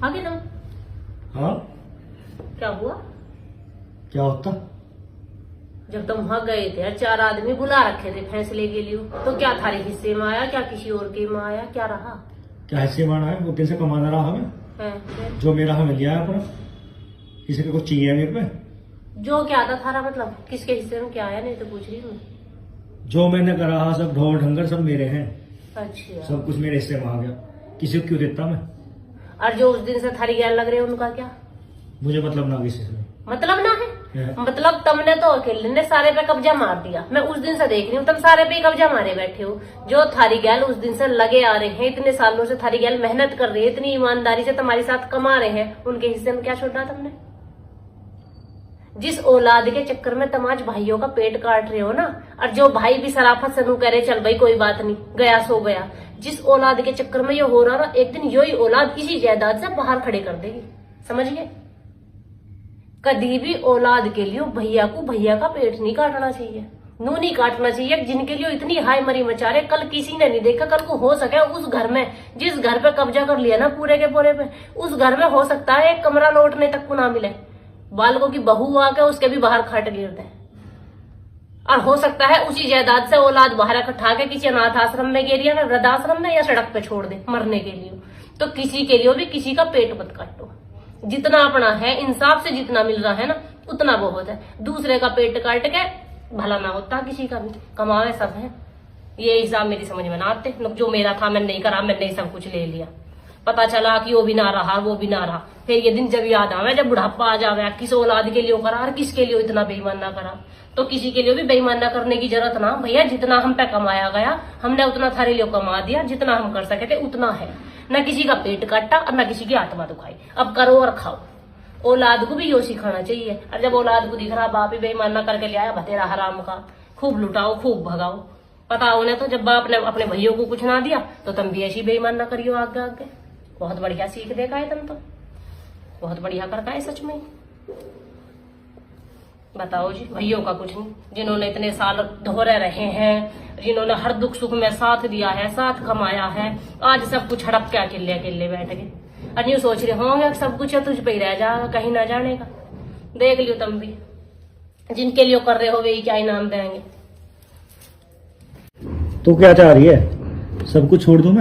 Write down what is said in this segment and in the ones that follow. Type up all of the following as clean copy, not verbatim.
आगे तुम। हाँ, क्या हुआ? क्या होता? जब तुम वहां गए थे 4 आदमी बुला रखे थे फैसले के लिए, तो क्या थारे हिस्से में आया, क्या किसी और के में आया, क्या रहा? क्या हिस्से माना है? वो कैसे कमाना रहा हमें? है जो मेरा हमें लिया है अपना। किसी को कुछ चाहिए मेरे पे? जो क्या था थारा, मतलब किसके हिस्से में क्या आया? नहीं तो पूछ रही हूँ। जो मैंने करा सब ढोल ढंगर सब मेरे हैं। अच्छा, सब कुछ मेरे हिस्से में आ गया। किसी को क्यों देता मैं? और जो उस दिन से थारी गैर लग रहे उनका क्या मुझे मतलब ना किसी से। मतलब? ना है है। मतलब तुमने तो अकेले ने सारे पे कब्जा मार दिया। मैं उस दिन से देख रही हूँ तुम सारे पे कब्जा मारे बैठे हो। जो थारी गैल उस दिन से लगे आ रहे हैं, इतने सालों से थारी गैल मेहनत कर रही है, इतनी ईमानदारी से तुम्हारे साथ कमा रहे हैं, उनके हिस्से में क्या छोड़ा तुमने? जिस औलाद के चक्कर में तुम आज भाइयों का पेट काट रहे हो ना, और जो भाई भी सराफत से कह रहे चल भाई कोई बात नहीं, गया सो गया, जिस औलाद के चक्कर में ये हो रहा ना, एक दिन यही औलाद इसी जायदाद से बाहर खड़े कर देगी। समझ गए? कभी भी औलाद के लिए भैया को भैया का पेट नहीं काटना चाहिए, नू नहीं काटना चाहिए। जिनके लिए इतनी हाय मरी मचा रहे, कल किसी ने नहीं देखा, कल को हो सके उस घर में, जिस घर पे कब्जा कर लिया ना पूरे के पूरे पे, उस घर में हो सकता है एक कमरा लौटने तक को ना मिले, बालकों की बहू आके उसके भी बाहर खट गिर दे, और हो सकता है उसी जायदाद से औलाद बाहर इकट्ठा के किसी अनाथ आश्रम में गिरिया ना, वृद्धाश्रम में, या सड़क पे छोड़ दे मरने के लिए। तो किसी के लिए भी किसी का पेट मत काटो। जितना अपना है इंसाफ से जितना मिल रहा है ना, उतना बहुत है। दूसरे का पेट काट के भला ना होता किसी का भी। कमाए सब है, ये हिसाब मेरी समझ में ना आते। जो मेरा था मैंने नहीं करा, मैंने ही सब कुछ ले लिया। पता चला कि वो भी ना रहा, वो भी ना रहा। फिर ये दिन जब याद आवे, जब बुढ़ापा आ जावे, किस औलाद के लिए करा और किसके लिए इतना बेईमान ना करा। तो किसी के लिए भी बेईमान ना करने की जरूरत ना भैया। जितना हम पे कमाया गया हमने उतना थारे लिए कमा दिया, जितना हम कर सके थे उतना है। न किसी का पेट काटा और न किसी की आत्मा दुखाई। अब करो और खाओ। औलाद को भी यो सिखाना चाहिए। और जब औलाद को दिख रहा बाप ही बेईमान ना करके ले आया भतेरा हराम का, खूब लुटाओ खूब भगाओ। पता उन्हें तो जब बाप ने अपने भैयों को कुछ ना दिया तो तुम भी ऐसी बेईमान ना करियो आगे आगे। बहुत बढ़िया सीख देखा है तुम तो, बहुत बढ़िया करता है सच में। बताओ जी, भैयों का कुछ नहीं, जिन्होंने इतने साल दोहरे रहे हैं, जिन्होंने हर दुख सुख में साथ दिया है, साथ कमाया है, आज सब कुछ हड़प के अकेले अकेले बैठ गए। और यूं सोच रहे होंगे सब कुछ है तुझ पे ही रह जाएगा, कहीं ना जाने का। देख लियो तुम भी, जिनके लिए कर रहे हो वे क्या इनाम देंगे। तू क्या चाह रही है? सब कुछ छोड़ दूं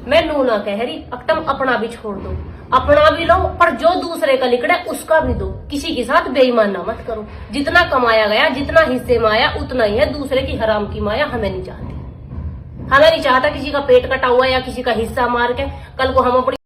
मैं नू ना कह रही, अब तुम अपना भी छोड़ दो। अपना भी लो, पर जो दूसरे का लिखड़ा है उसका भी दो। किसी के साथ बेईमान ना मत करो। जितना कमाया गया, जितना हिस्से में आया उतना ही है। दूसरे की हराम की माया हमें नहीं चाहती। हमें नहीं चाहता किसी का पेट कटा हुआ या किसी का हिस्सा मार के कल को हम अपनी